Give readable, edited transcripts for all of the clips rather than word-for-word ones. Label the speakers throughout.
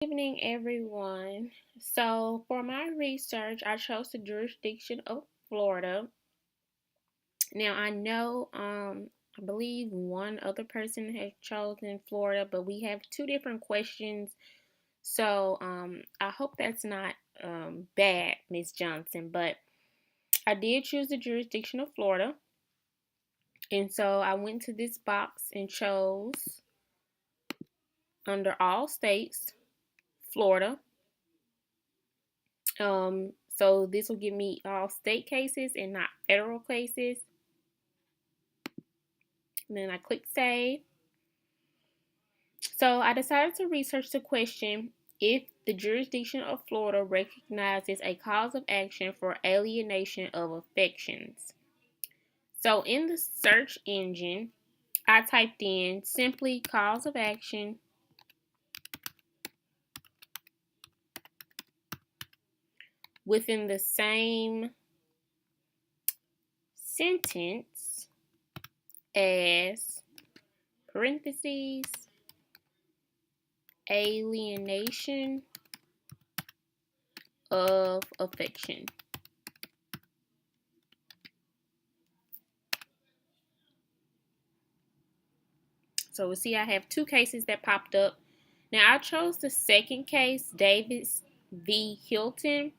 Speaker 1: Good evening, everyone. So, for my research, I chose the jurisdiction of Florida. Now, I know, I believe one other person has chosen Florida, but we have two different questions. So, I hope that's not bad, Miss Johnson. But I did choose the jurisdiction of Florida, and so I went to this box and chose under all states, Florida. So this will give me all state cases and not federal cases. And then I click save. So I decided to research the question if the jurisdiction of Florida recognizes a cause of action for alienation of affections. So in the search engine, I typed in simply cause of action within the same sentence as parentheses alienation of affection. So we'll see I have two cases that popped up. Now I chose the second case, Davis v. Hilton.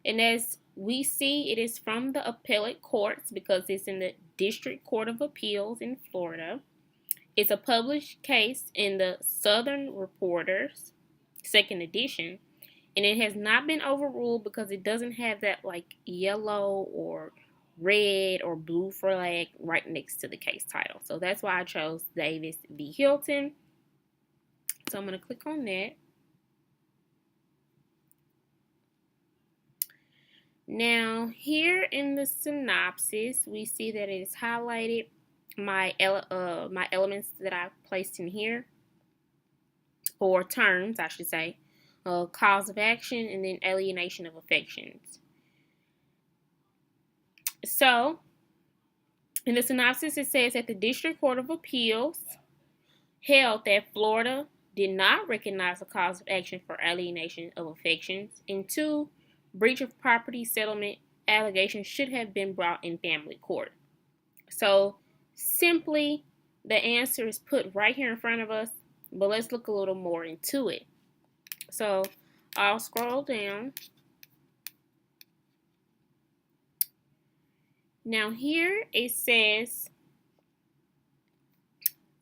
Speaker 1: And as we see, it is from the appellate courts because it's in the District Court of Appeals in Florida. It's a published case in the Southern Reporters, second edition. And it has not been overruled because it doesn't have that like yellow or red or blue flag right next to the case title. So that's why I chose Davis v. Hilton. So I'm going to click on that. Now here in the synopsis, we see that it is highlighted my elements that I placed in here, or terms I should say, cause of action and then alienation of affections. So in the synopsis, it says that the District Court of Appeals held that Florida did not recognize a cause of action for alienation of affections, and two, breach of property settlement allegations should have been brought in family court. So simply, the answer is put right here in front of us, but let's look a little more into it. So I'll scroll down. Now here it says,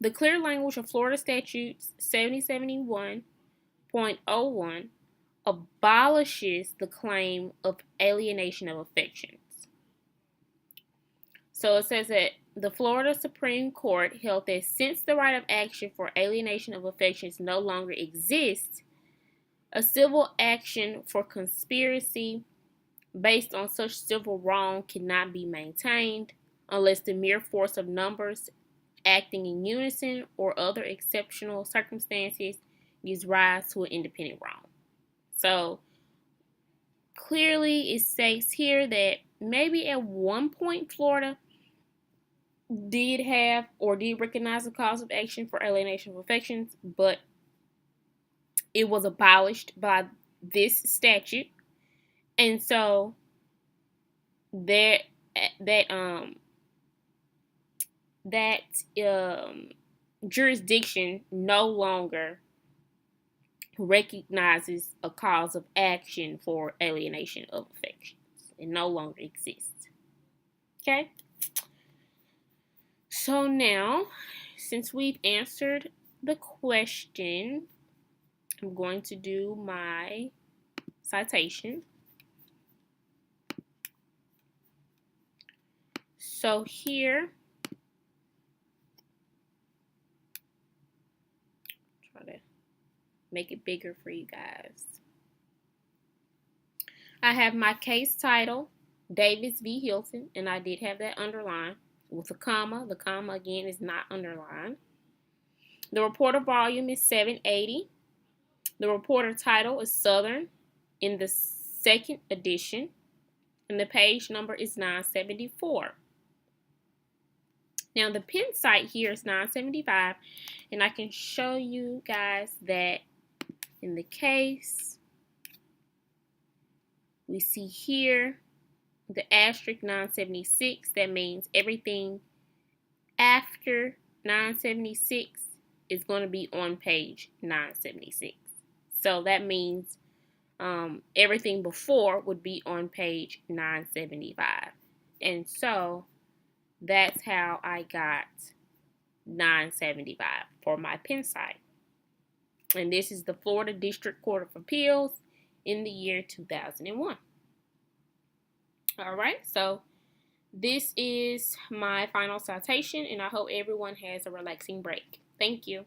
Speaker 1: the clear language of Florida Statutes 7071.01 abolishes the claim of alienation of affections. So it says that the Florida Supreme Court held that since the right of action for alienation of affections no longer exists, a civil action for conspiracy based on such civil wrong cannot be maintained unless the mere force of numbers acting in unison or other exceptional circumstances gives rise to an independent wrong. So clearly it states here that maybe at one point Florida did have or did recognize the cause of action for alienation of affections, but it was abolished by this statute. And so that jurisdiction no longer recognizes a cause of action for alienation of affections. It no longer exists. Okay? So now, since we've answered the question, I'm going to do my citation. So here, try to make it bigger for you guys. I have my case title, Davis v. Hilton, and I did have that underlined with a comma. The comma, again, is not underlined. The reporter volume is 780. The reporter title is Southern in the second edition, and the page number is 974. Now, the pen site here is 975, and I can show you guys that in the case. We see here the asterisk 976. That means everything after 976 is going to be on page 976. So that means everything before would be on page 975. And so that's how I got 975 for my pen site. And this is the Florida District Court of Appeals in the year 2001. All right, so this is my final citation, and I hope everyone has a relaxing break. Thank you.